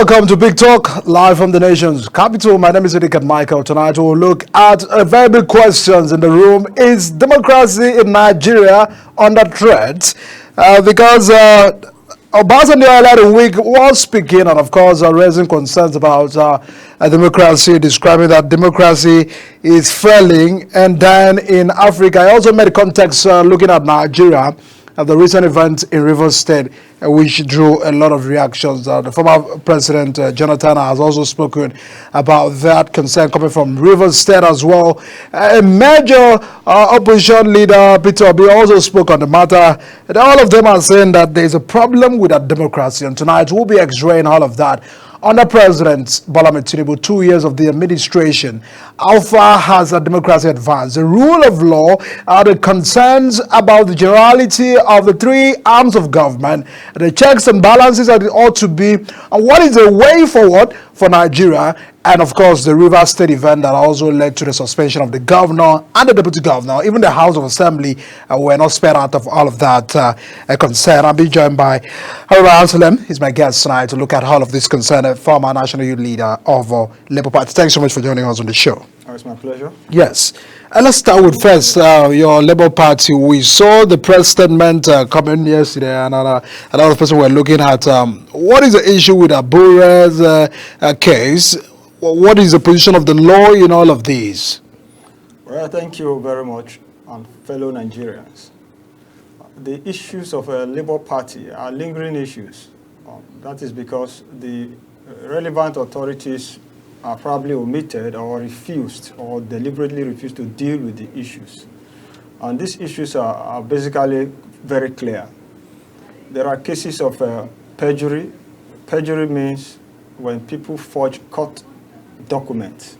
Welcome to Big Talk, live from the nation's capital. My name is Edikat Michael. Tonight we'll look at very big questions in the room. Is democracy in Nigeria under threat? Because Obasanjo earlier in the week was speaking and, of course, raising concerns about democracy, describing that democracy is failing. And then in Africa, I also made a context looking at Nigeria. The recent event in Rivers State, which drew a lot of reactions. The former President Jonathan has also spoken about that concern coming from Rivers State as well. A major opposition leader, Peter Obi, also spoke on the matter. And all of them are saying that there is a problem with our democracy. And tonight we'll be x-raying all of that. Under President Bola Tinubu, 2 years of the administration, how far has the democracy advanced? The rule of law, the concerns about the generality of the three arms of government, the checks and balances that it ought to be, and what is the way forward for Nigeria? And of course, the Rivers State event that also led to the suspension of the governor and the deputy governor. Even the House of Assembly were not spared out of all of that concern. I'll be joined by Anslem. He's my guest tonight to look at all of this concern, a former national youth leader of Labour Party. Thanks so much for joining us on the show. It's my pleasure. Yes. Let's start with first your Labour Party. We saw the press statement coming yesterday, and a lot of people were looking at what is the issue with Abure's case. What is the position of the law in all of these? Well, thank you very much, and fellow Nigerians. The issues of a Labour Party are lingering issues. That is because the relevant authorities are probably omitted or refused or deliberately refused to deal with the issues. And these issues are basically very clear. There are cases of perjury. Perjury means when people forge court documents.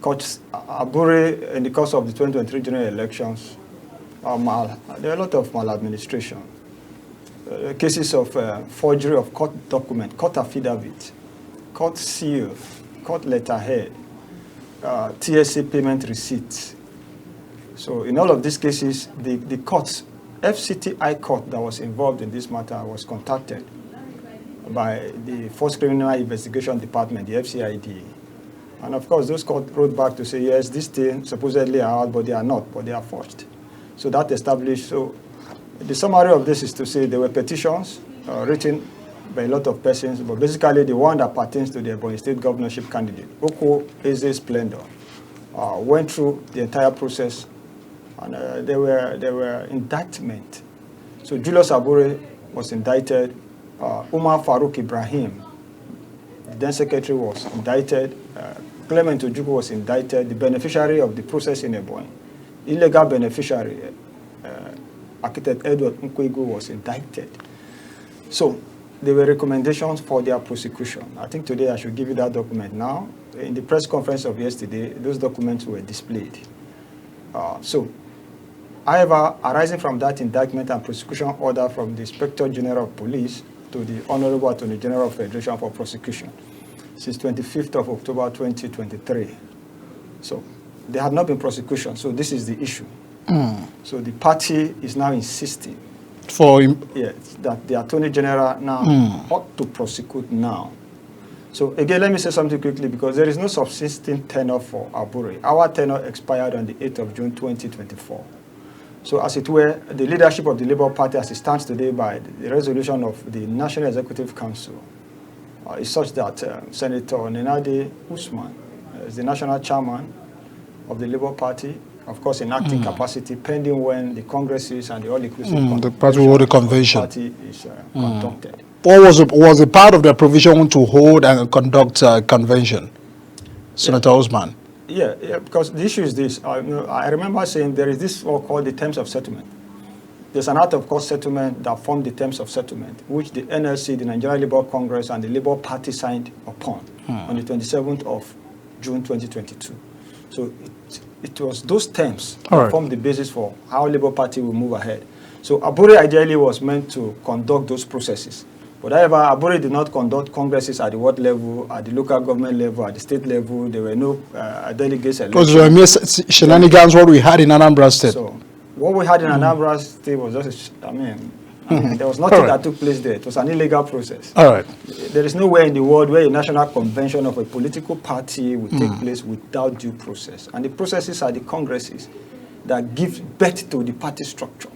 Coach Abure, in the course of the 2023 general elections, there are a lot of maladministration. Cases of forgery of court document, court affidavit, court seal, court letterhead, TSA payment receipts. So in all of these cases, the courts, FCTI court that was involved in this matter was contacted by the Forced Criminal Investigation Department, the FCID. And of course, those courts wrote back to say, yes, these things supposedly are out, but they are not, but they are forged. So that established, so the summary of this is to say there were petitions written by a lot of persons, but basically the one that pertains to the Ebonyi State governorship candidate, Oko Eze Splendor, went through the entire process, and there were indictment. So Julius Abure was indicted, Umar Farouk Ibrahim, the then secretary, was indicted, Clement Ojukwu was indicted, the beneficiary of the process in Ebonyi, illegal beneficiary, architect Edward Nkwegu, was indicted. So there were recommendations for their prosecution. I think today I should give you that document now. In the press conference of yesterday, those documents were displayed. However, arising from that indictment and prosecution order from the Inspector General of Police to the Honorable Attorney General of Federation for prosecution since 25th of October 2023. So there had not been prosecution, so this is the issue. So the party is now insisting that the Attorney General now ought to prosecute now. So again, let me say something quickly, because there is no subsisting tenure for Abure. Our tenure expired on the 8th of June 2024. So as it were, the leadership of the Labour Party as it stands today by the resolution of the National Executive Council is such that Senator Nenadi Usman is the national chairman of the Labour Party, of course in acting capacity, pending when the congresses and the all-inclusive the party will hold a convention. Party is conducted. What was a part of the provision to hold and conduct a convention, Senator Usman? Yeah, because the issue is this. I remember saying there is this what called the terms of settlement. There's an out of court settlement that formed the terms of settlement, which the NLC, the Nigerian Labour Congress, and the Labour Party signed upon on the 27th of June 2022. So it was those terms that formed the basis for how Labour Party will move ahead. So Abure ideally was meant to conduct those processes. But however, Abure did not conduct congresses at the ward level, at the local government level, at the state level. There were no delegates elected. Because there were shenanigans what we had in Anambra State. So what we had in Anambra State was just, I mean, there was nothing that took place there. It was an illegal process. All right. There is nowhere in the world where a national convention of a political party would take place without due process. And the processes are the congresses that give birth to the party structure.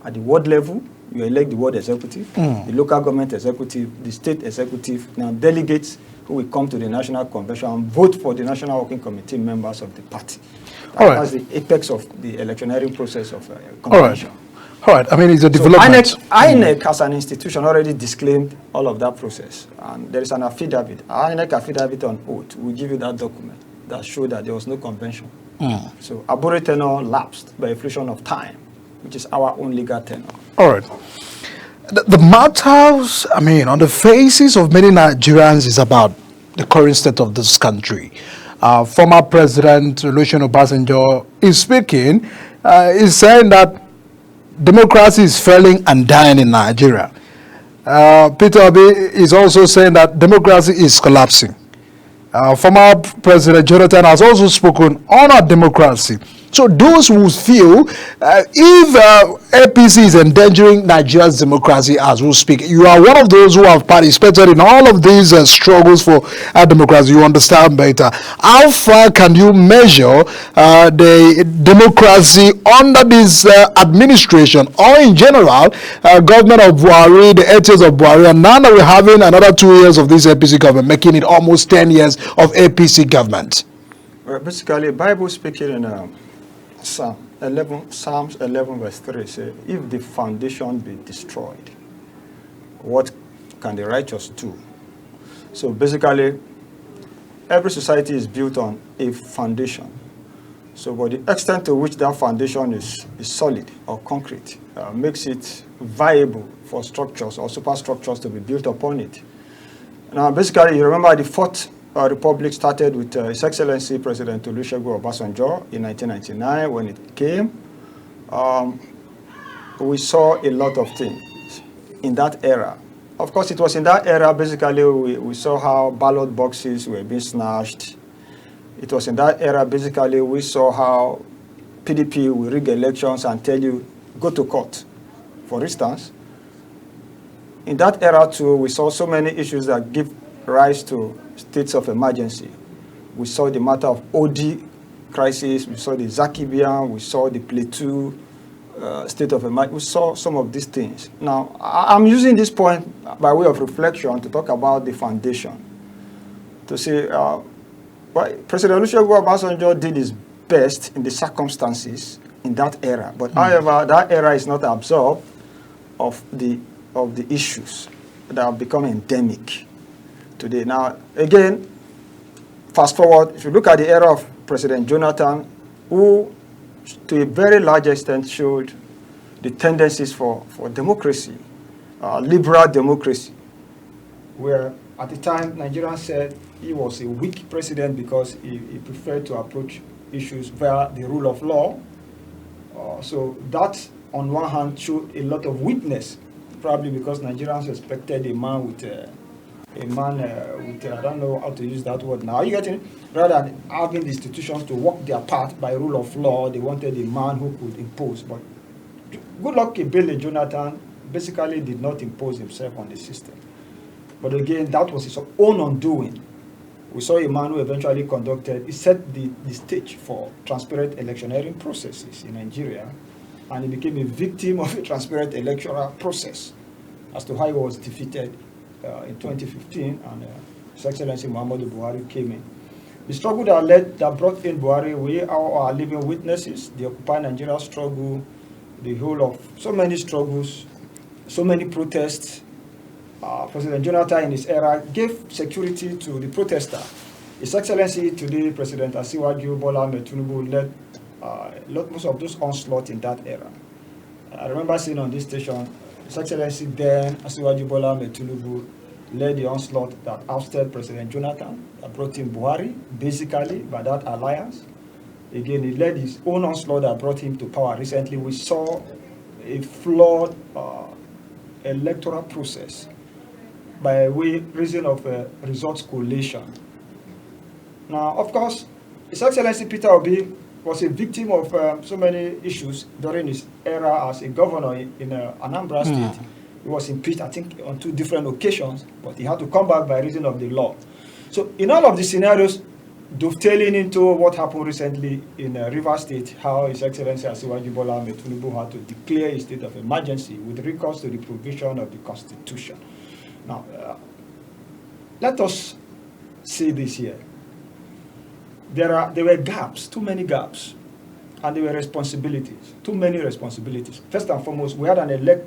At the ward level, you elect the ward executive, the local government executive, the state executive, now delegates who will come to the national convention and vote for the national working committee members of the party. That's the apex of the electioneering process of a convention. All right. I mean, it's a development. So INEC as an institution already disclaimed all of that process. And there is an affidavit, INEC affidavit on oath. We give you that document that showed that there was no convention. So arbitrary tenure lapsed by a fraction of time, which is our own legal tenure. All right. The matters, I mean, on the faces of many Nigerians is about the current state of this country. Former President Olusegun Obasanjo is speaking, is saying that democracy is failing and dying in Nigeria. Peter Obi is also saying that democracy is collapsing. Former President Jonathan has also spoken on our democracy. So those who feel if APC is endangering Nigeria's democracy as we speak, you are one of those who have participated in all of these struggles for democracy. You understand better. How far can you measure the democracy under this administration, or in general, government of Buhari, the 8 years of Buhari, and now that we're having another 2 years of this APC government, making it almost 10 years of APC government? Well, basically, Bible speaking in Psalms 11 verse 3 says, if the foundation be destroyed, what can the righteous do? So basically, every society is built on a foundation. So but the extent to which that foundation is solid or concrete makes it viable for structures or superstructures to be built upon it. Now basically, you remember the Fourth Republic started with His Excellency President Olusegun Obasanjo in 1999 when it came. We saw a lot of things in that era. Of course, it was in that era, basically, we saw how ballot boxes were being snatched. It was in that era, basically, we saw how PDP will rig elections and tell you, go to court. For instance, in that era, too, we saw so many issues that give rise to states of emergency. We saw the matter of OD crisis, we saw the Zakibian, we saw the Plateau state of emergency. We saw some of these things. Now, I'm using this point by way of reflection to talk about the foundation. To say, President Olusegun Obasanjo did his best in the circumstances in that era. But however, that era is not absorbed of the issues that have become endemic today. Now, again, fast forward, if you look at the era of President Jonathan, who to a very large extent showed the tendencies for democracy, liberal democracy, where at the time Nigerians said he was a weak president because he preferred to approach issues via the rule of law. So that, on one hand, showed a lot of weakness, probably because Nigerians expected a man with I don't know how to use that word now. Are you getting it? Rather than having the institutions to work their part by rule of law, they wanted a man who could impose. But good luck, Ebele Jonathan basically did not impose himself on the system. But again, that was his own undoing. We saw a man who eventually he set the stage for transparent electioneering processes in Nigeria, and he became a victim of a transparent electoral process as to how he was defeated in 2015, and His Excellency Muhammadu Buhari came in. The struggle that brought in Buhari, we are living witnesses. The Occupy Nigeria struggle, the whole of so many struggles, so many protests. President Jonathan in his era gave security to the protester. His Excellency today, President Asiwaju Bola Ahmed Tinubu led most of those onslaught in that era. I remember seeing on this station, His Excellency then Asiwaju Bola Ahmed Tinubu led the onslaught that ousted President Jonathan, that brought in Buhari, basically by that alliance. Again, he led his own onslaught that brought him to power. Recently, we saw a flawed electoral process by reason of results collation. Now, of course, His Excellency Peter Obi was a victim of so many issues during his era as a governor in Anambra State. He was impeached, I think, on 2 different occasions, but he had to come back by reason of the law. So in all of the scenarios, dovetailing into what happened recently in Rivers State, how His Excellency Asiwaju Bola Ahmed Tinubu had to declare a state of emergency with recourse to the provision of the Constitution. Now, let us see this here. There were gaps, too many gaps, and there were responsibilities, too many responsibilities. First and foremost, we had an elect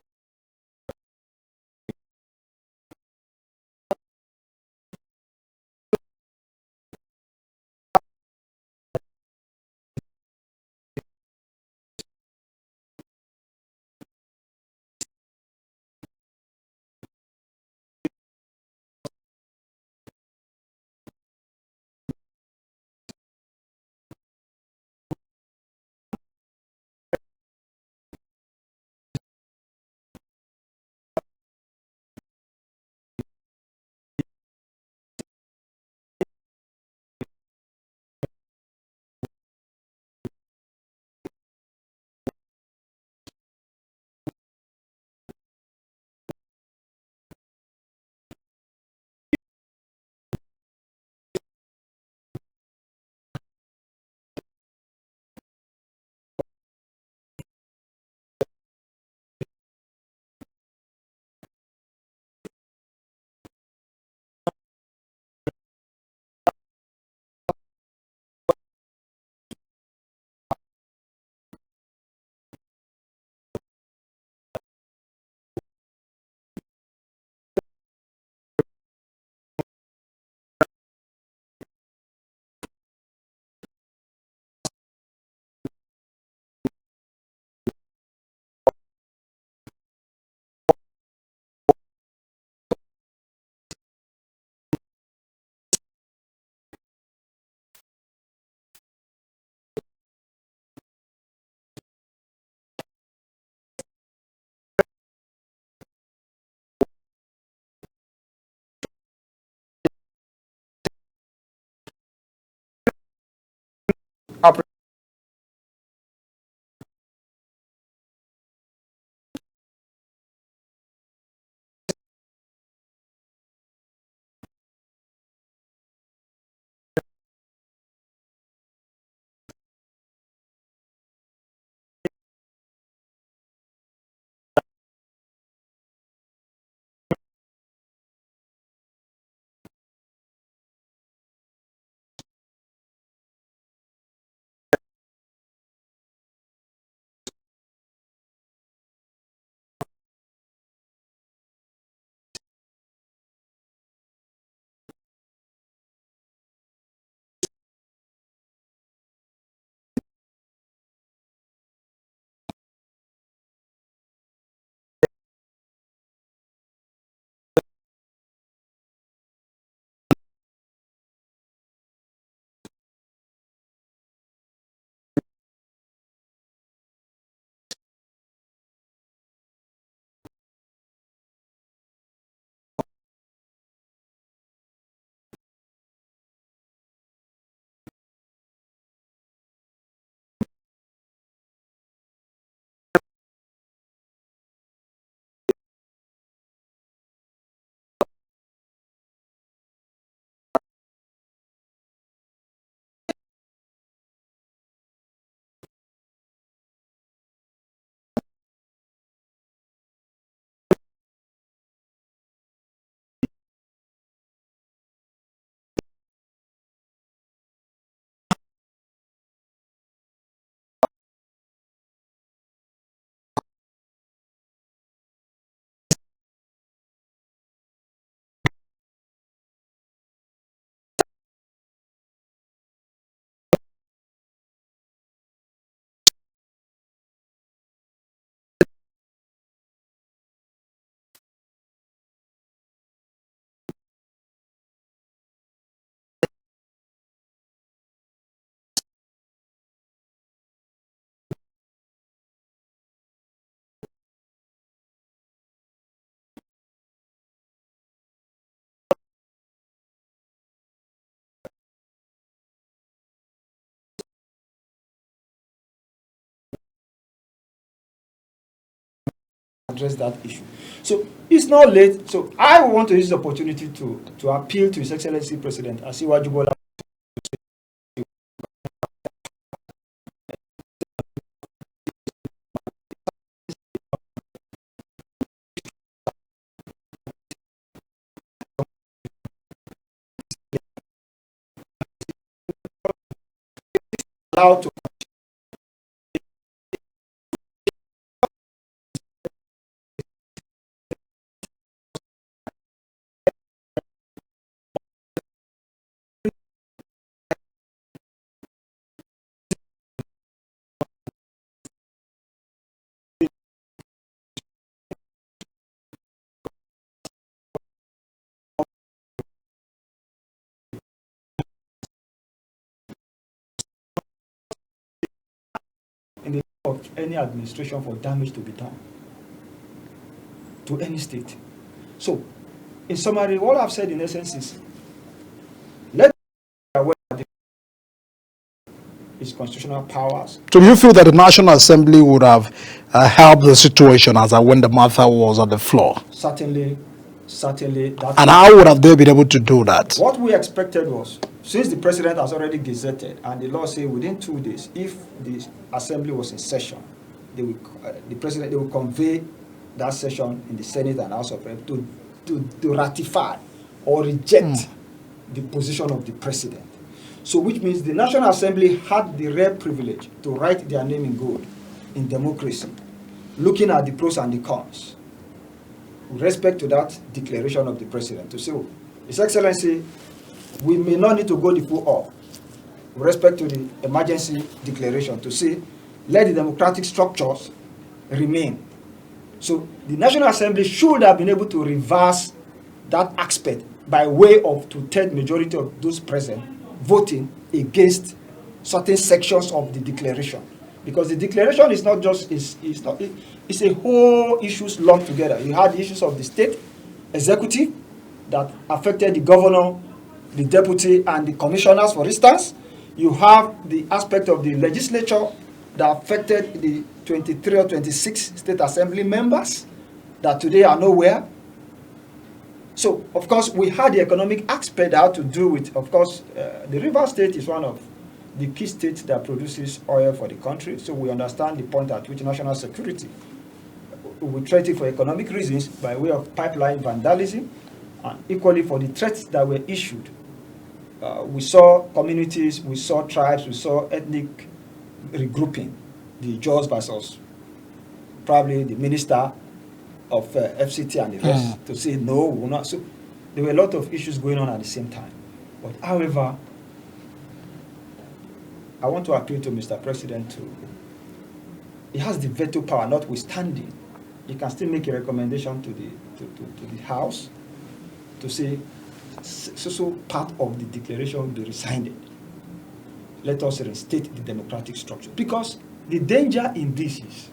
address that issue. So it's not late. So I want to use the opportunity to appeal to His Excellency President Asiwaju Bola allowed to in the of any administration for damage to be done to any state. So, in summary, what I've said in essence is let be aware of its constitutional powers. So do you feel that the National Assembly would have helped the situation as when the matter was on the floor? Certainly. And how would have they been able to do that? What we expected was, since the president has already gazetted and the law says within 2 days, if the assembly was in session, they will convey that session in the Senate and House of Reps to ratify or reject the position of the president. So which means the National Assembly had the rare privilege to write their name in gold in democracy, looking at the pros and the cons, with respect to that declaration of the president, to say, oh, His Excellency, we may not need to go the full off with respect to the emergency declaration, to say, let the democratic structures remain. So the National Assembly should have been able to reverse that aspect by way of 2/3 majority of those present voting against certain sections of the declaration. Because the declaration is not just, it's a whole issues lumped together. You had the issues of the state executive that affected the governor, the deputy, and the commissioners, for instance. You have the aspect of the legislature that affected the 23 or 26 state assembly members that today are nowhere. So, of course, we had the economic aspect that had to do with, of course, the River State is one of the key states that produces oil for the country. So we understand the point at which national security we treat it for economic reasons by way of pipeline vandalism, and equally for the threats that were issued. We saw communities, we saw tribes, we saw ethnic regrouping, the Jaws versus probably the minister of FCT and the rest to say no, we will not. So there were a lot of issues going on at the same time. But however, I want to appeal to Mr. President he has the veto power notwithstanding. He can still make a recommendation to the House to say so part of the declaration will be rescinded. Let us reinstate the democratic structure. Because the danger in this is,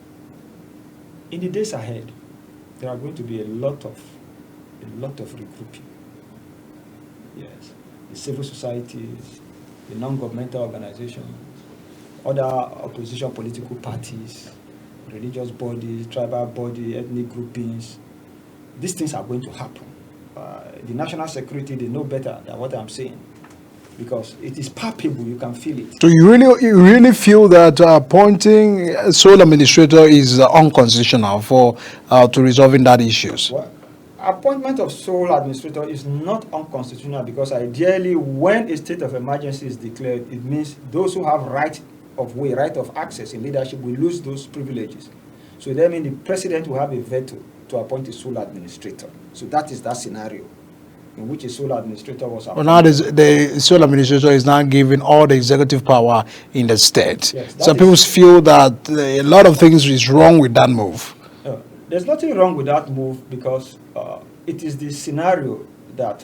in the days ahead, there are going to be a lot of regrouping. Yes, the civil societies, the non-governmental organizations, other opposition political parties, religious bodies, tribal bodies, ethnic groupings. These things are going to happen. The national security, they know better than what I'm saying, because it is palpable, you can feel it. So you really feel that appointing a sole administrator is unconstitutional for to resolving that issues? Well, appointment of sole administrator is not unconstitutional, because ideally when a state of emergency is declared, it means those who have right of access in leadership will lose those privileges. So that means the president will have a veto to appoint a sole administrator. So that is that scenario in which a sole administrator was appointed. Well, now the sole administrator is now given all the executive power in the state. Yes, some people feel that a lot of things is wrong with that move. There's nothing wrong with that move, because it is the scenario that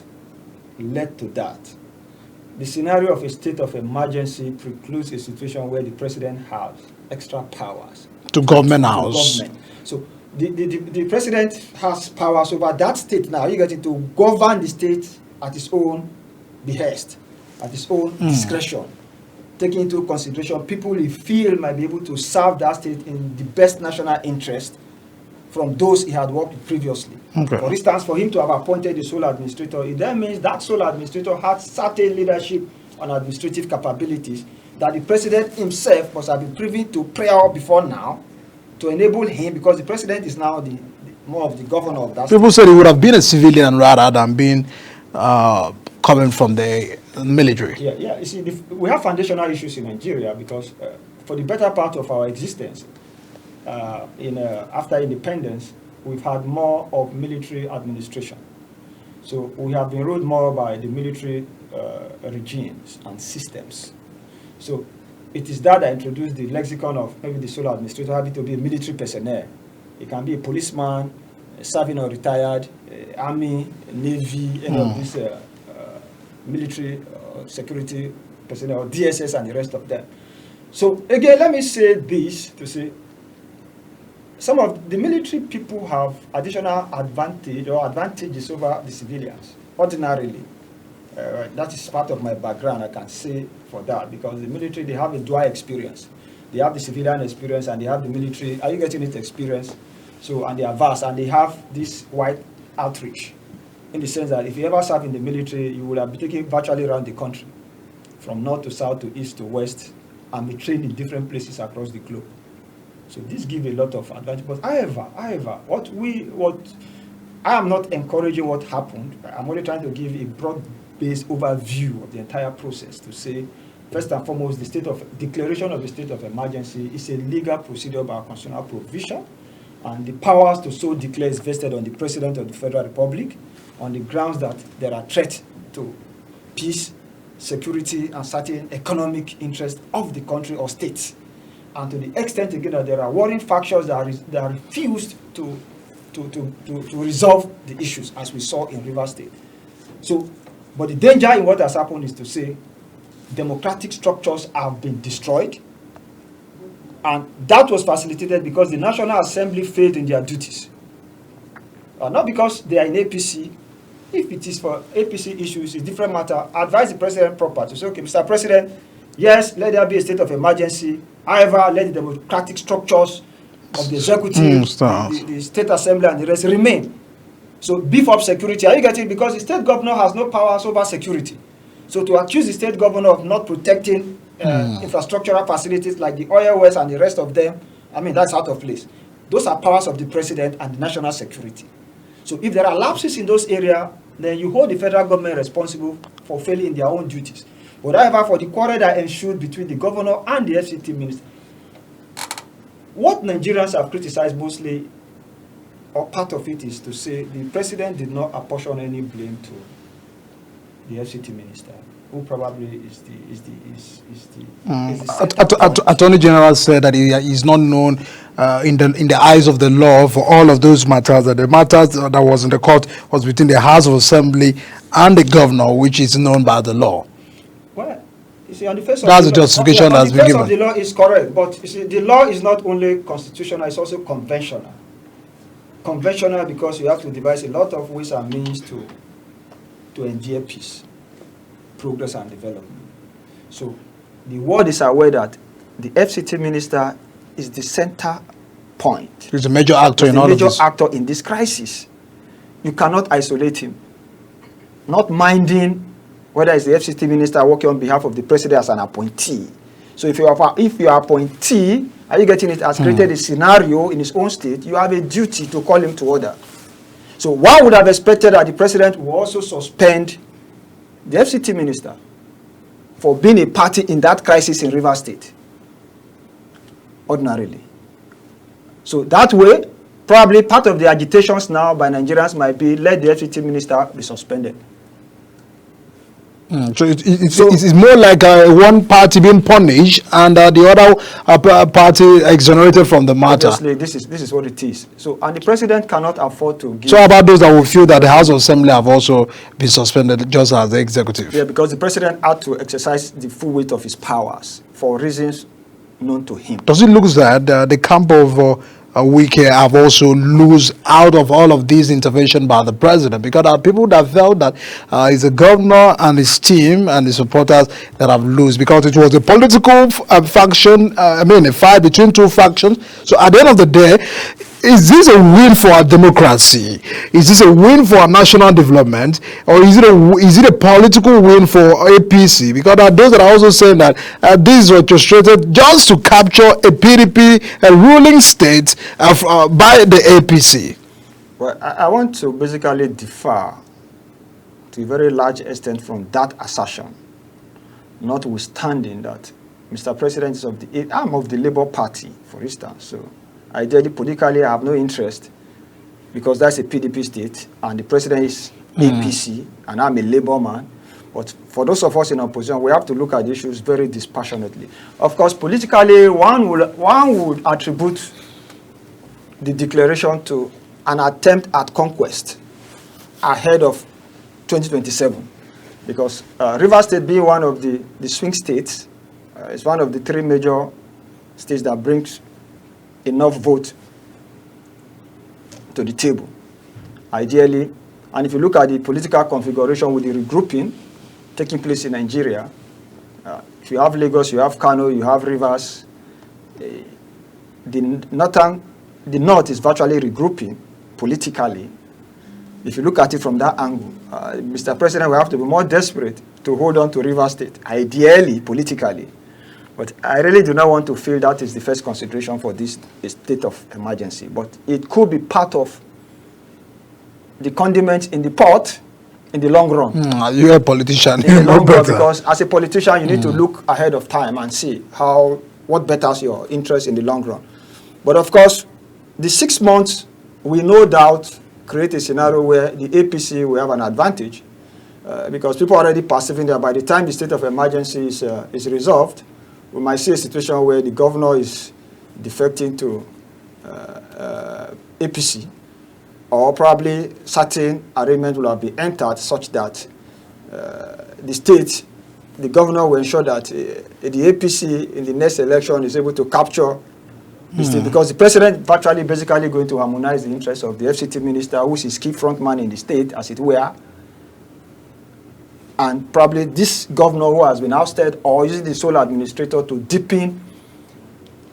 led to that. The scenario of a state of emergency precludes a situation where the president has extra powers to government house. So the president has powers over that state now. You get it, to govern the state at his own behest, at his own discretion, taking into consideration people he feel might be able to serve that state in the best national interest from those he had worked with previously. Okay. For instance, for him to have appointed the sole administrator, it then means that sole administrator had certain leadership and administrative capabilities that the president himself must have been privy to prior before now to enable him, because the president is now the more of the governor of that People said he would have been a civilian rather than being coming from the military. Yeah. You see, we have foundational issues in Nigeria because for the better part of our existence, after independence, we've had more of military administration. So we have been ruled more by the military regimes and systems. So it is that introduced the lexicon of maybe the sole administrator having to be a military personnel. It can be a policeman, serving or retired, army, navy, any of these military security personnel, or DSS and the rest of them. So again, let me say this to say, some of the military people have additional advantage or advantages over the civilians, ordinarily. That is part of my background, I can say for that, because the military, they have a dual experience. They have the civilian experience and they have the military, are you getting it, experience? So, and they are vast, and they have this wide outreach, in the sense that if you ever serve in the military, you will have been taken virtually around the country, from north to south to east to west, and be trained in different places across the globe. So this gives a lot of advantage. But however, I am not encouraging what happened. I'm only trying to give a broad-based overview of the entire process to say, first and foremost, the declaration of the state of emergency is a legal procedure by constitutional provision, and the powers to so declare is vested on the President of the Federal Republic on the grounds that there are threats to peace, security, and certain economic interests of the country or states. And to the extent, again, that there are warring factions that refused to resolve the issues, as we saw in Rivers State. So, but the danger in what has happened is to say democratic structures have been destroyed, and that was facilitated because the National Assembly failed in their duties. Not because they are in APC. If it is for APC issues, it's a different matter. Advise the president proper to say, okay, Mr. President, yes, let there be a state of emergency. However, let the democratic structures of the executive, the state assembly, and the rest remain. So beef up security. Are you getting it? Because the state governor has no powers over security. So to accuse the state governor of not protecting infrastructural facilities like the oil wells and the rest of them, I mean, that's out of place. Those are powers of the president and the national security. So if there are lapses in those areas, then you hold the federal government responsible for failing in their own duties. But however, for the quarrel that ensued between the governor and the FCT minister, what Nigerians have criticized mostly, or part of it, is to say the president did not apportion any blame to the FCT minister, who probably is the Attorney General said that he is not known in the eyes of the law for all of those matters, that the matters that was in the court was between the House of Assembly and the governor, which is known by the law. Well, you see, on the face of that's the the justification law, that's been given. On the face of the law is correct, but you see, the law is not only constitutional, it's also conventional. Conventional because you have to devise a lot of ways and means to endear peace, progress, and development. So the world is aware that the FCT minister is the center point. He's a major actor in all of this. He's a major actor in this crisis. You cannot isolate him. Not minding whether it's the FCT minister working on behalf of the president as an appointee. So if your appointee, are you getting it, has created a scenario in his own state, you have a duty to call him to order. So one would have expected that the president will also suspend the FCT minister for being a party in that crisis in Rivers State, ordinarily. So that way, probably part of the agitations now by Nigerians might be, let the FCT minister be suspended. So it's more like one party being punished and the other party exonerated from the matter. Obviously, this is what it is. So, and the president cannot afford to give. So about those that will feel that the House of Assembly have also been suspended just as the executive? Yeah, because the president had to exercise the full weight of his powers for reasons known to him. Does it look that the camp of Wike have also lose out of all of these intervention by the president? Because there are people that felt that it's the governor and his team and the supporters that have lose, because it was a political faction, a fight between two factions. So at the end of the day, is this a win for our democracy? Is this a win for our national development? Or is it a political win for APC? Because there are those that are also saying that this is orchestrated just to capture a PDP, a ruling state by the APC. Well, I want to basically differ to a very large extent from that assertion, notwithstanding that Mr. President is I'm of the Labour Party, for instance. So ideally, politically, I have no interest because that's a PDP state and the president is APC and I'm a Labour man. But for those of us in opposition, we have to look at the issues very dispassionately. Of course, politically, one would attribute the declaration to an attempt at conquest ahead of 2027. Because Rivers State being one of the swing states, is one of the three major states that brings enough vote to the table, ideally. And if you look at the political configuration with the regrouping taking place in Nigeria, if you have Lagos, you have Kano, you have Rivers, the North is virtually regrouping politically. If you look at it from that angle, Mr. President will have to be more desperate to hold on to Rivers State, ideally, politically. But I really do not want to feel that is the first consideration for this state of emergency. But it could be part of the condiment in the pot in the long run. You're a politician. In the long run, because as a politician, you need to look ahead of time and see what betters your interest in the long run. But of course, the 6 months will no doubt create a scenario where the APC will have an advantage because people are already perceiving that by the time the state of emergency is resolved, we might see a situation where the governor is defecting to APC, or probably certain arrangement will have been entered such that the governor will ensure that the APC in the next election is able to capture the state, because the president virtually basically going to harmonize the interests of the FCT minister, who is his key front man in the state, as it were, and probably this governor who has been ousted or using the sole administrator to deepen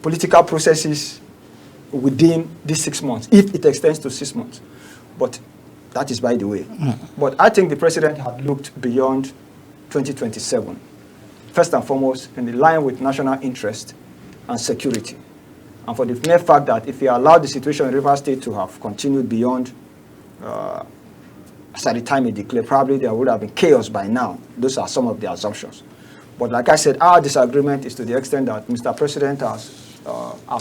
political processes within these 6 months, if it extends to 6 months. But that is by the way. But I think the president had looked beyond 2027, first and foremost in the line with national interest and security. And for the mere fact that if he allowed the situation in Rivers State to have continued beyond at the time he declared, probably there would have been chaos by now. Those are some of the assumptions. But like I said, our disagreement is to the extent that Mr. President has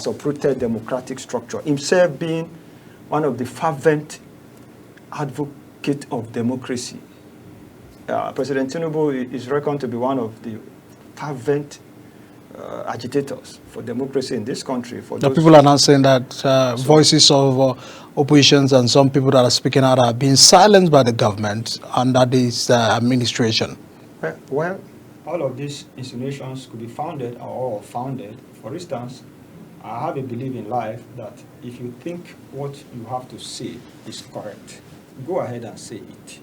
uprooted democratic structure, himself being one of the fervent advocate of democracy. President Tinubu is reckoned to be one of the fervent agitators for democracy in this country. For the people are now saying that voices of oppositions and some people that are speaking out are being silenced by the government under this administration. Well, all of these insinuations could be founded or founded. For instance, I have a belief in life that if you think what you have to say is correct, go ahead and say it.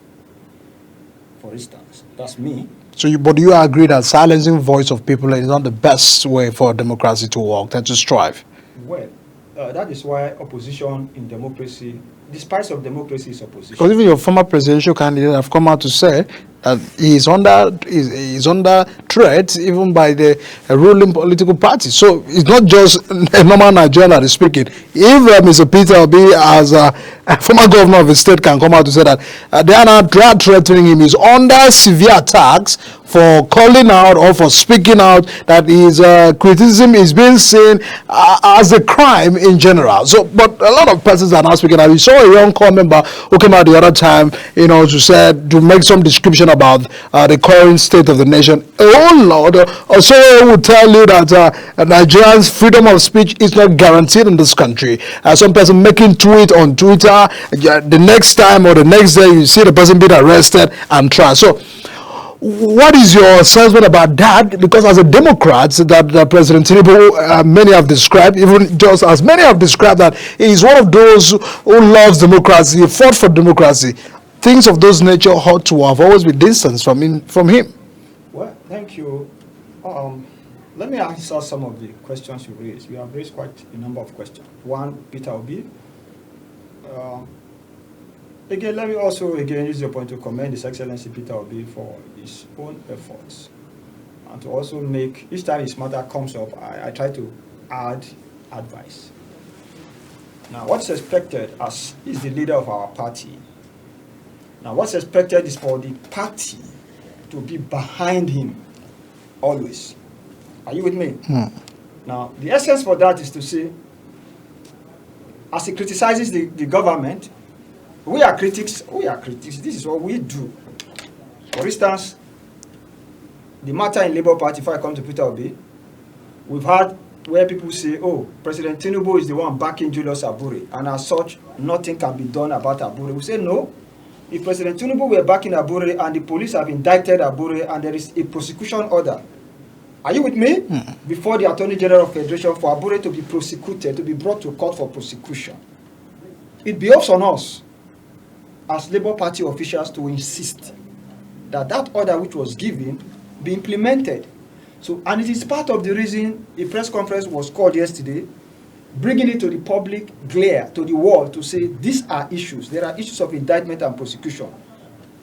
For instance, that's me. But do you agree that silencing voice of people is not the best way for democracy to work and to strive? Well, that is why opposition in democracy, the spice of democracy is opposition. Because even your former presidential candidate have come out to say that he is under threat even by the ruling political party. So it's not just a normal Nigerian that is speaking. If Mr. Peter Obi, as a former governor of the state, can come out to say that they are not threatening him, he's under severe attacks for calling out or for speaking out, that his criticism is being seen as a crime in general. So, but a lot of persons are now speaking out. We saw a young corps member who came out the other time, to make some description about the current state of the nation. Oh Lord, also would tell you that Nigerians' freedom of speech is not guaranteed in this country. Some person making tweet on Twitter, the next time or the next day you see the person being arrested and tried. So, what is your assessment about that? Because as a Democrat, that President Tinubu, many have described, even just as many have described, that he is one of those who loves democracy, fought for democracy. Things of those nature ought to have always been distanced from him. Well, thank you. Let me answer some of the questions you raised. You have raised quite a number of questions. One, Peter Obi. Again, let me also again use the point to commend His Excellency Peter Obi for his own efforts, and to also make, each time this matter comes up, I try to add advice. Now, what's expected as he's the leader of our party, now what's expected is for the party to be behind him always. Are you with me? Now, the essence for that is to say, as he criticizes the government, we are critics. This is what we do. For instance, the matter in Labour Party, if I come to Peter Obi, we've had where people say, oh, President Tinubu is the one backing Julius Abure, and as such, nothing can be done about Abure. We say no. If President Tinubu were backing Abure and the police have indicted Abure and there is a prosecution order, are you with me? Before the Attorney General of Federation for Abure to be prosecuted, to be brought to court for prosecution, it behoves on us as Labour Party officials to insist that that order which was given be implemented. So, and it is part of the reason a press conference was called yesterday, bringing it to the public glare, to the world, to say these are issues. There are issues of indictment and prosecution.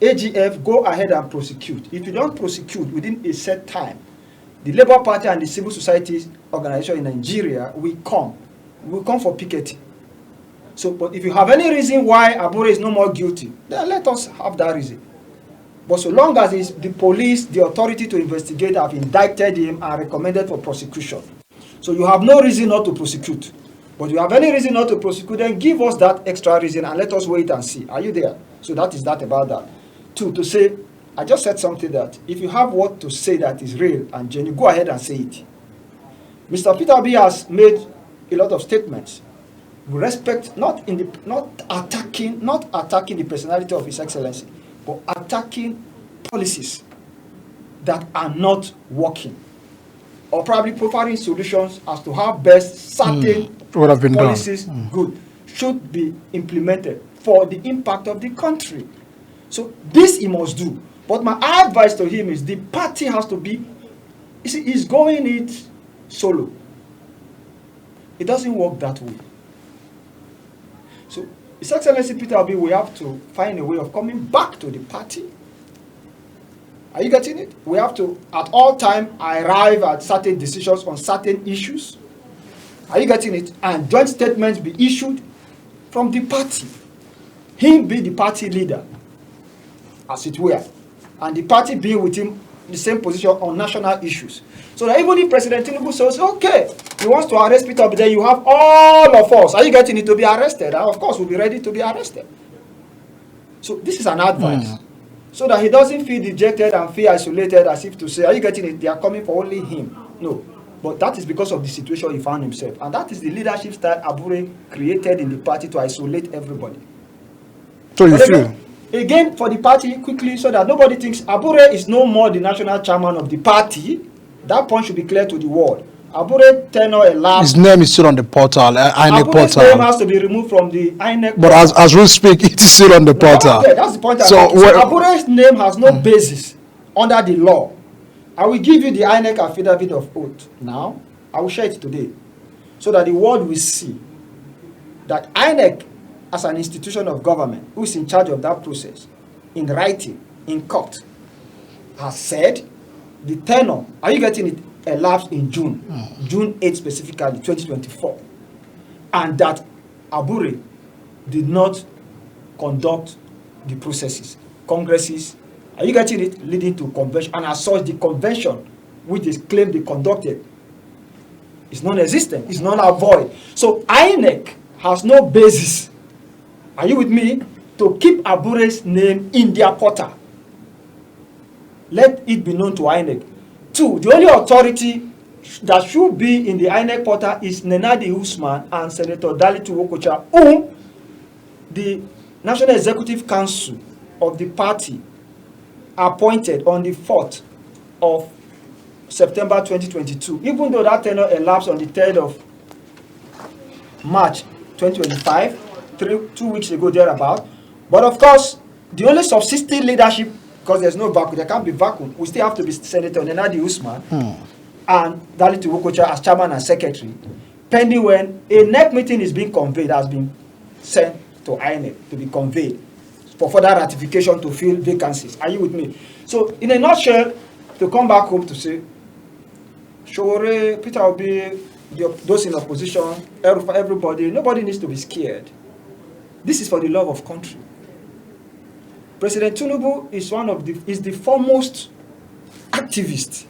AGF, go ahead and prosecute. If you don't prosecute within a set time, the Labour Party and the civil society organization in Nigeria will come. We will come for picketing. So, but if you have any reason why Abure is no more guilty, then let us have that reason. But so long as it's the police, the authority to investigate have indicted him and recommended for prosecution. So you have no reason not to prosecute. But you have any reason not to prosecute, then give us that extra reason and let us wait and see. Are you there? So that is that about that. Two, to say, I just said something that if you have what to say that is real and genuine, go ahead and say it. Mr. Peter Obi has made a lot of statements. We respect not attacking the personality of His Excellency, but attacking policies that are not working, or probably providing solutions as to how best certain policies good should be implemented for the impact of the country. So this he must do. But my advice to him is the party has to be, you see, he's going it solo. It doesn't work that way. So His Excellency Peter Obi, we have to find a way of coming back to the party. Are you getting it? We have to, at all time, arrive at certain decisions on certain issues. Are you getting it? And joint statements be issued from the party. Him be the party leader, as it were. And the party be with him in the same position on national issues. So that even if President Tinubu says, okay, he wants to arrest Peter Obi, then you have all of us, are you getting it, to be arrested? And of course, we'll be ready to be arrested. So this is an advice. So that he doesn't feel dejected and feel isolated, as if to say, are you getting it, they are coming for only him. No. But that is because of the situation he found himself. And that is the leadership style Abure created in the party to isolate everybody. So you feel? Again, for the party, quickly, so that nobody thinks Abure is no more the national chairman of the party. That point should be clear to the world. Abure tenure elapsed. His name is still on the portal, INEC Abure's portal. name has to be removed from the INEC But portal. as we speak, it is still on the portal. Okay, that's the point. So Abure's name has no basis under the law. I will give you the INEC affidavit of oath now. I will share it today, so that the world will see that INEC, as an institution of government who is in charge of that process, in writing, in court, has said the tenure, are you getting it, elapsed in June, June 8 specifically, 2024. And that Abure did not conduct the processes, congresses, are you getting it, leading to convention, and as such the convention which they claim they conducted is non-existent, is non-void. So INEC has no basis, are you with me, to keep Abure's name in their portal. Let it be known to INEC. Two, the only authority that should be in the INEC portal is Nenadi Usman and Senator Dalitu Wokocha, whom the National Executive Council of the party appointed on the 4th of September 2022, even though that tenure elapsed on the 3rd of March 2025, 2 weeks ago thereabout. But of course, the only subsisting leadership, because there's no vacuum, there can't be vacuum, we still have to be Senator Nenadi Usman and Dalitu Wokocha as chairman and secretary, pending when a NEC meeting is being conveyed, has been sent to INEC to be conveyed for further ratification to fill vacancies. Are you with me? So, in a nutshell, to come back home to say, Showore, Peter Obi, those in opposition, everybody, nobody needs to be scared. This is for the love of country. President Tinubu is the foremost activist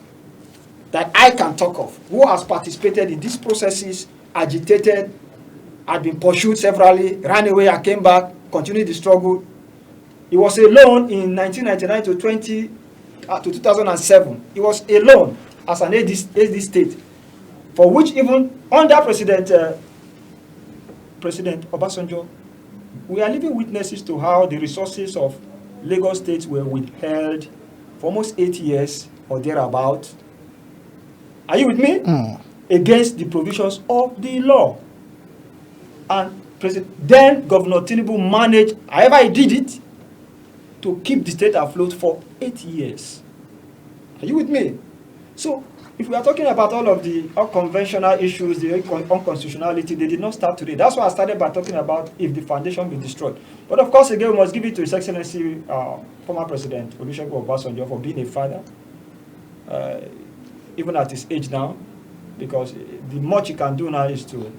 that I can talk of who has participated in these processes, agitated, had been pursued severally, ran away and came back, continued the struggle. He was alone in 1999 to 2007. He was alone as an AD state, for which even under President Obasanjo, we are living witnesses to how the resources of Lagos State were withheld for almost 8 years or thereabout. Are you with me? Against the provisions of the law. And then Governor Tinubu managed, however he did it, to keep the state afloat for 8 years. Are you with me? So, if we are talking about all of the unconventional issues, the unconstitutionality, they did not start today. That's why I started by talking about if the foundation be destroyed. But of course, again, we must give it to His Excellency, former President Olusegun Obasanjo, for being a father, even at his age now, because the much he can do now is to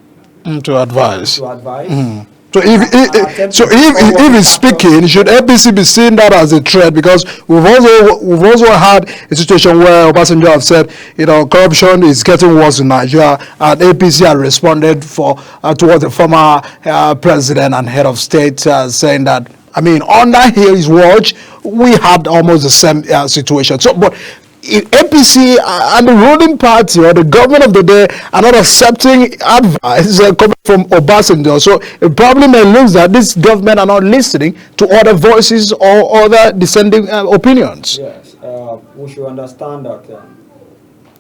advise. To advise. So if he's speaking, should APC be seeing that as a threat? Because we've also had a situation where Obasanjo have said, corruption is getting worse in Nigeria, and APC had responded towards the former president and head of state, saying that, under his watch, we had almost the same situation. So, but if APC and the ruling party or the government of the day are not accepting advice coming from Obasanjo, so it probably may lose that this government are not listening to other voices or other dissenting opinions. Yes, we should understand that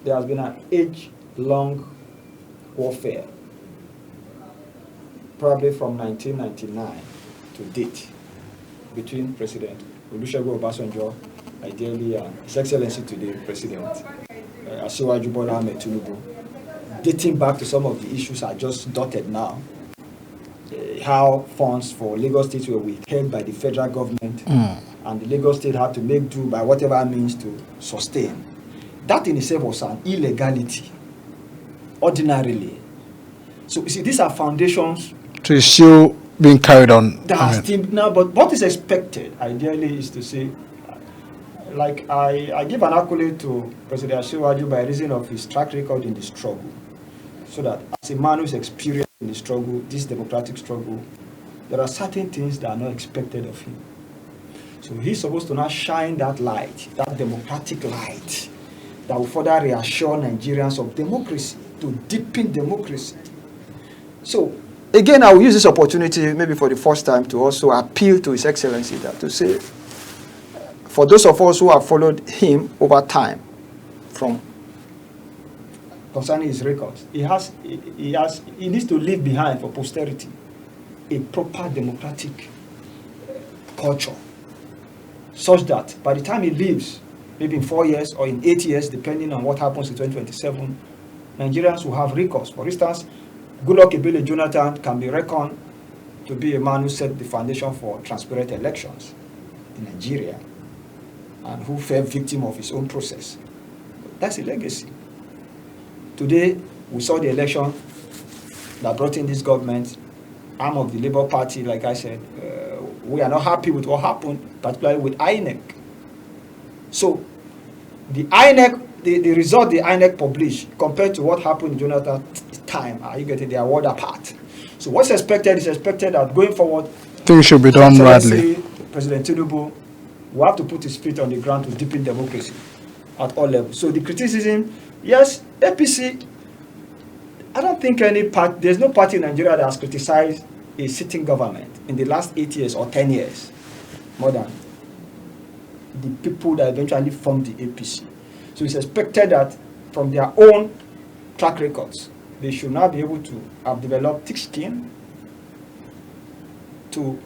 there has been an age-long warfare, probably from 1999 to date, between President Olusegun Obasanjo, ideally, His Excellency today, President Asiwaju Bola Ahmed Tinubu, dating back to some of the issues I just dotted now, how funds for Lagos State were withheld by the federal government, and the Lagos State had to make do by whatever means to sustain. That in itself was an illegality, ordinarily. So you see, these are foundations to still being carried on. Now, but what is expected, ideally, is to say, like I give an accolade to President Asiwaju by reason of his track record in the struggle, so that as a man who's experienced in the struggle, this democratic struggle, there are certain things that are not expected of him. So he's supposed to now shine that light, that democratic light, that will further reassure Nigerians of democracy, to deepen democracy. So again, I will use this opportunity, maybe for the first time, to also appeal to His Excellency that to say, for those of us who have followed him over time, from concerning his records, he needs to leave behind for posterity a proper democratic culture, such that by the time he leaves, maybe in 4 years or in 8 years, depending on what happens in 2027, Nigerians will have recourse. For instance, Goodluck Ebele Jonathan can be reckoned to be a man who set the foundation for transparent elections in Nigeria, and who fell victim of his own process. That's a legacy. Today, we saw the election that brought in this government, arm of the Labour Party, like I said. We are not happy with what happened, particularly with INEC. So, the INEC, the result the INEC published, compared to what happened in Jonathan's time, are you getting the award apart? So, what's expected is expected that going forward, things should be done rightly. President Tinubu will have to put his feet on the ground to deepen democracy at all levels. So the criticism, yes, APC, I don't think there's no party in Nigeria that has criticized a sitting government in the last 8 years or 10 years, more than the people that eventually formed the APC. So it's expected that from their own track records, they should now be able to have developed thick skin to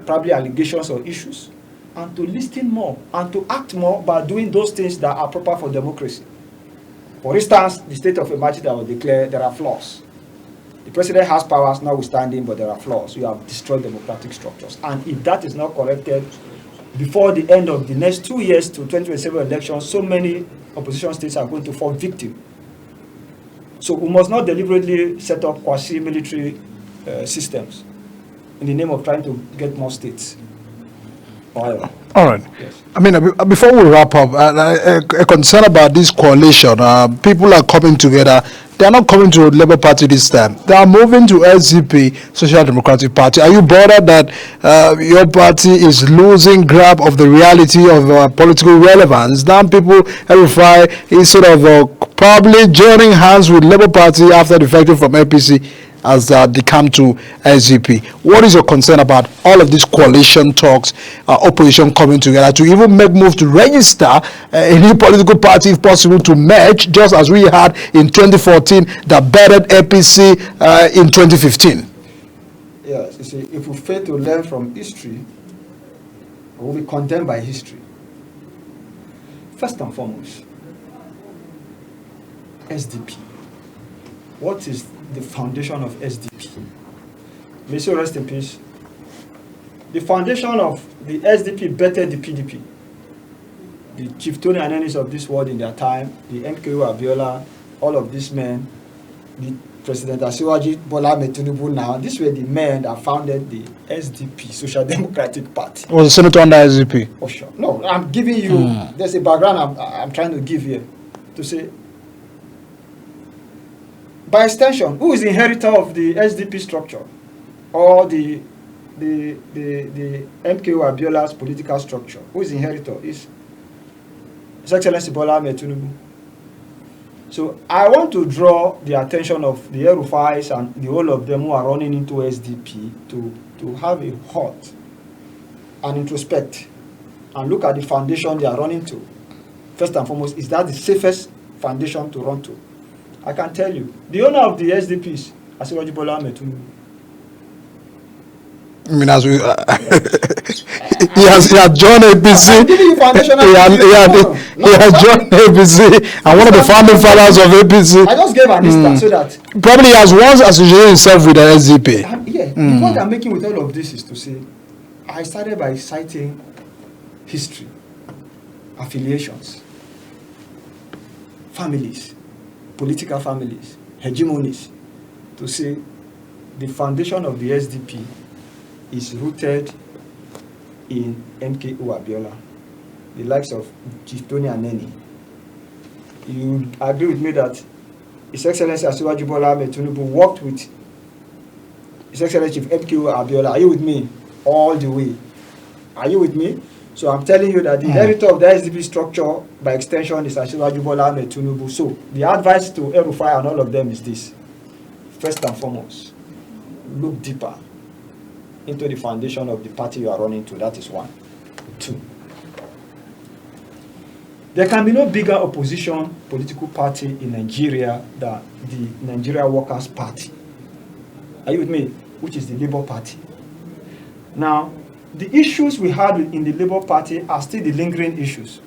probably allegations or issues, and to listen more, and to act more by doing those things that are proper for democracy. For instance, the state of emergency that was declared, there are flaws. The president has powers notwithstanding, but there are flaws. You have destroyed democratic structures. And if that is not corrected before the end of the next 2 years to 2027 elections, so many opposition states are going to fall victim. So we must not deliberately set up quasi-military systems in the name of trying to get more states. All right. Yes. I mean, before we wrap up, a concern about this coalition, people are coming together. They are not coming to the Labour Party this time. They are moving to SDP, Social Democratic Party. Are you bothered that your party is losing grab of the reality of political relevance? Now people, Erufai is sort of probably joining hands with Labour Party after defecting from APC as they come to SDP. What is your concern about all of these coalition talks, opposition coming together to even make move to register a new political party, if possible, to merge, just as we had in 2014 that bettered APC in 2015? Yes, you see, if we fail to learn from history, we will be condemned by history. First and foremost, SDP. What is the foundation of SDP? May so rest in peace. The foundation of the SDP bettered the PDP. The Chief Tony and Ennis of this world in their time, the MKO Abiola, all of these men, the President Asiwaju Bola Ahmed Tinubu now, these were the men that founded the SDP, Social Democratic Party. Was the senator under SDP? Oh, sure. No, I'm giving you, there's a background I'm trying to give here to say, by extension, who is the inheritor of the SDP structure or the MKO Abiola's political structure? Who is the inheritor? Is His Excellency Bola Ahmed Tinubu. So I want to draw the attention of the Erufais and the whole of them who are running into SDP to have a halt and introspect and look at the foundation they are running to. First and foremost, is that the safest foundation to run to? I can tell you, the owner of the SDP is Asiwaju Bola Ahmed Tinubu. I mean, as we, he has joined APC. I'm giving you foundational. He has joined APC, and one of the founding fathers of APC. I just gave an instance so that probably he has once associated himself with the SDP. The point I'm making with all of this is to say, I started by citing history, affiliations, families, political families, hegemonies, to say the foundation of the SDP is rooted in MKO Abiola, the likes of Chief Tony Aneni. You agree with me that His Excellency Asiwaju Bola Ahmed Tinubu worked with His Excellency Chief MKO Abiola. Are you with me? All the way. Are you with me? So I'm telling you that the inheritor of the SDP structure, by extension, is Asiwaju Bola Ahmed Tinubu. So the advice to Erufai and all of them is this. First and foremost, look deeper into the foundation of the party you are running to. That is one. Two, there can be no bigger opposition political party in Nigeria than the Nigeria Workers' Party. Are you with me? Which is the Labour Party. Now, the issues we had in the Labour Party are still the lingering issues.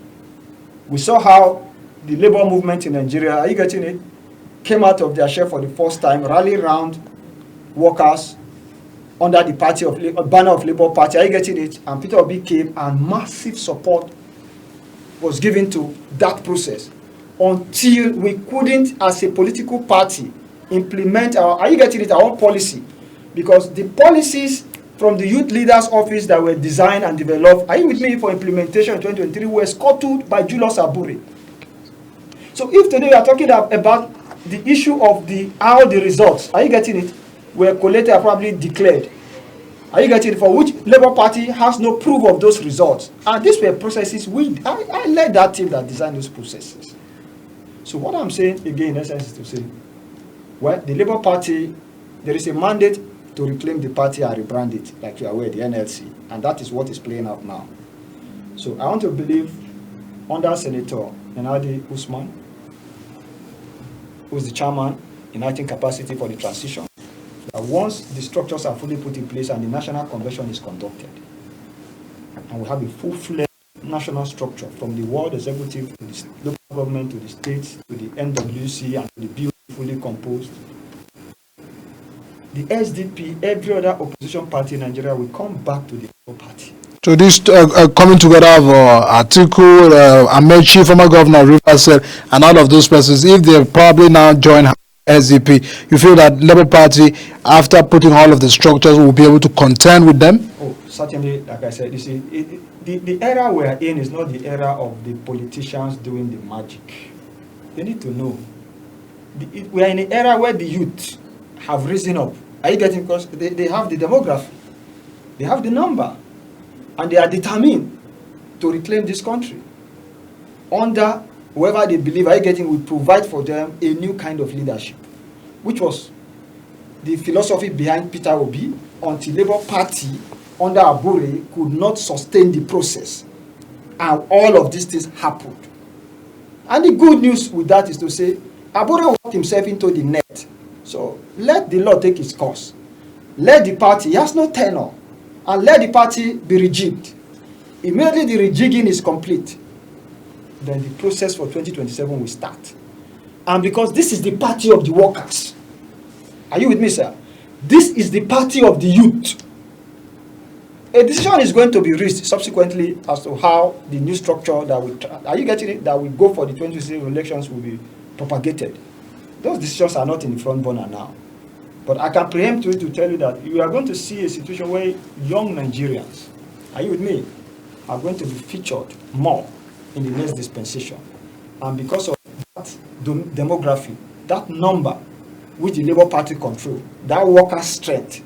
We saw how the Labour movement in Nigeria, are you getting it, came out of their shell for the first time, rallied around workers under the party of banner of Labour Party. Are you getting it? And Peter Obi came, and massive support was given to that process until we couldn't, as a political party, implement our, are you getting it, our own policy. Because the policies from the youth leaders office that were designed and developed, are you with me, for implementation in 2023 were scuttled by Julius Abure. So if today we are talking about the issue of how the results, are you getting it, were collated and probably declared, are you getting it, for which Labour Party has no proof of those results. And these were processes I led that team that designed those processes. So what I'm saying again in essence is to say, well, the Labour Party, there is a mandate to reclaim the party and rebrand it, like you are aware, the NLC, and that is what is playing out now. So I want to believe under Senator Enadi Usman, who is the chairman in acting capacity for the transition, that once the structures are fully put in place and the national convention is conducted, and we have a full-fledged national structure from the world executive to the local government to the states to the NWC and to the BOD fully composed, the SDP, every other opposition party in Nigeria will come back to the Labour Party. So this coming together of Atiku, Amechi, former governor of Rivers said, and all of those persons, if they probably now join SDP, you feel that Labour Party, after putting all of the structures, will be able to contend with them? Oh, certainly, like I said, you see, the era we are in is not the era of the politicians doing the magic. They need to know. We are in an era where the youth have risen up. Are you getting? Because they have the demography, they have the number, and they are determined to reclaim this country under whoever they believe, are you getting, will provide for them a new kind of leadership, which was the philosophy behind Peter Obi, until Labour Party under Abure could not sustain the process. And all of these things happened. And the good news with that is to say, Abure worked himself into the net. So let the law take its course. Let the party, he has no tenure, and let the party be rejigged. Immediately the rejigging is complete, then the process for 2027 will start. And because this is the party of the workers, are you with me, sir? This is the party of the youth. A decision is going to be reached subsequently as to how the new structure that we, are you getting it, that we go for the 2027 elections will be propagated. Those decisions are not in the front burner now. But I can preempt you to tell you that you are going to see a situation where young Nigerians, are you with me, are going to be featured more in the next dispensation. And because of that demography, that number which the Labour Party control, that worker strength,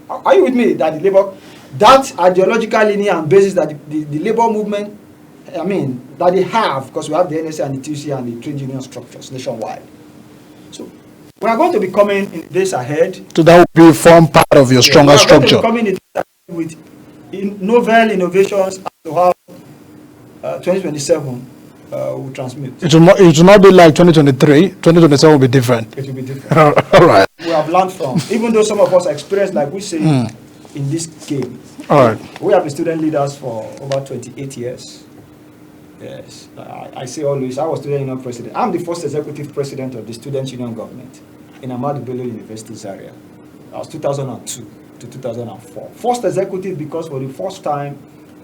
are you with me, that the Labour, that ideological linear and basis that the Labour movement, I mean, that they have, because we have the NSA and the TUC and the trade union structures nationwide. So we are going to be coming in the days ahead. So that will be form part of your stronger structure. We are going to be coming with novel innovations as to how 2027 will transmit. It will not be like 2023. 2027 will be different. It will be different. All right. We have learned from, even though some of us are experienced, like we say, in this game. All right. We have been student leaders for over 28 years. Yes, I say always, I was student union president. I'm the first executive president of the student union government in Ahmadu Bello University, Zaria. That was 2002 to 2004. First executive because for the first time,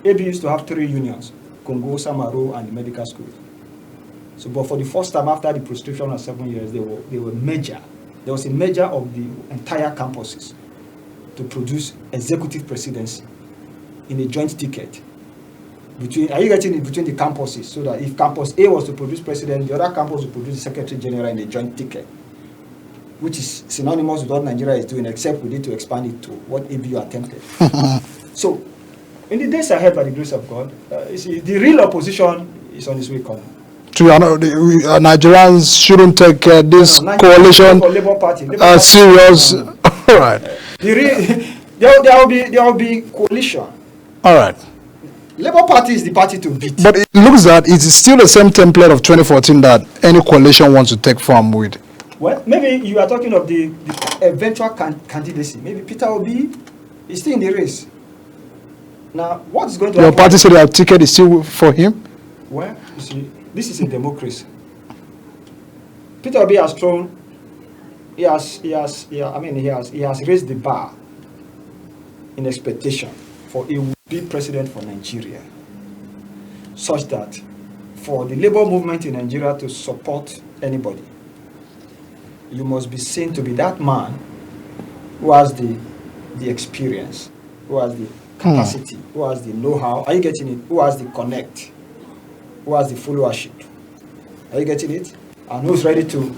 AB used to have 3 unions, Congo, Samaro, and the medical school. So, but for the first time after the prescription of 7 years, they were merger. There was a merger of the entire campuses to produce executive presidency in a joint ticket. Are you getting it, between the campuses, so that if campus A was to produce president, the other campus would produce the secretary general in a joint ticket, which is synonymous with what Nigeria is doing, except we need to expand it to what ABU attempted. So, in the days ahead, by the grace of God, you see, the real opposition is on its way coming. So Nigerians shouldn't take this coalition Labour Party. serious. All right. There will be coalition. All right. Labour Party is the party to beat. But it looks that it's still the same template of 2014 that any coalition wants to take form with. Well, maybe you are talking of the eventual candidacy. Maybe Peter Obi is still in the race. Now, what's going to happen? Your party said their ticket is still for him? Well, you see, this is a democracy. Peter Obi has thrown, he has raised the bar in expectation for a would-be president for Nigeria, such that for the labor movement in Nigeria to support anybody, you must be seen to be that man who has the experience, who has the capacity, who has the know-how. Are you getting it? Who has the connect, who has the followership. Are you getting it? And who's ready to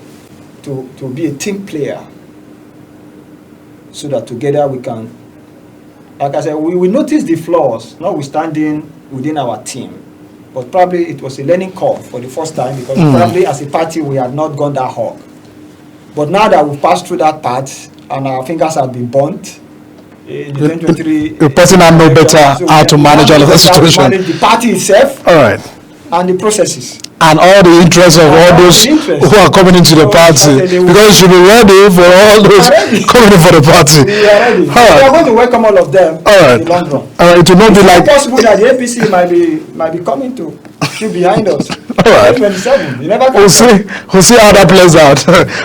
be a team player, so that together we can, like I said, we will notice the flaws, notwithstanding within our team. But probably it was a learning curve for the first time, because probably as a party we had not gone that hard. But now that we've passed through that part and our fingers have been burnt, in the 2023, the person now know better how to manage all of that situation. Manage the party itself, all right, and the processes. And all the interests of all those who are coming into the party, because you should be ready for all those coming in for the party. We are ready. We are going to welcome all of them in the long run. All right. It will not be like possible that the APC might be coming to still behind us. All right. 27. You never We'll see how that plays out.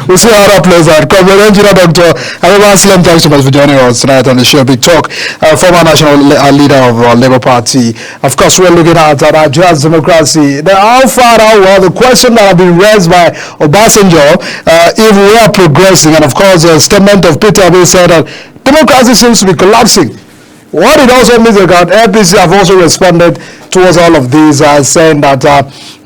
We'll see how that plays out. Comrade Engineer Dr. Anslem, thanks so much for joining us tonight on the show. Big Talk, former national leader of Labour Party. Of course, we're looking at Nigeria's democracy. How far out, well, the question that have been raised by Obasanjo, if we are progressing, and of course, the statement of Peter Obi said that democracy seems to be collapsing. What it also means is that APC have also responded towards all of these, saying that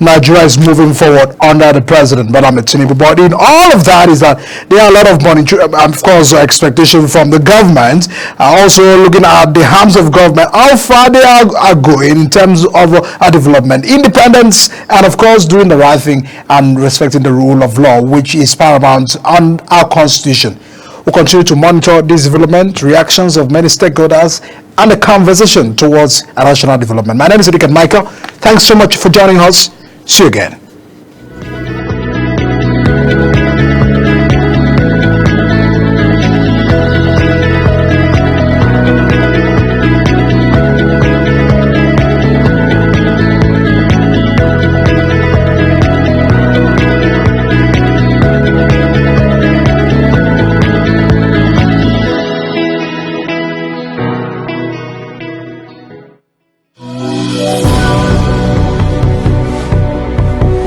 Nigeria is moving forward under the president, Tinubu. But in all of that is that there are a lot of of course, expectation from the government, also looking at the arms of government, how far they are going in terms of development, independence, and of course doing the right thing and respecting the rule of law, which is paramount on our constitution. We'll continue to monitor this development, reactions of many stakeholders, and the conversation towards national development. My name is Michael. Thanks so much for joining us. See you again.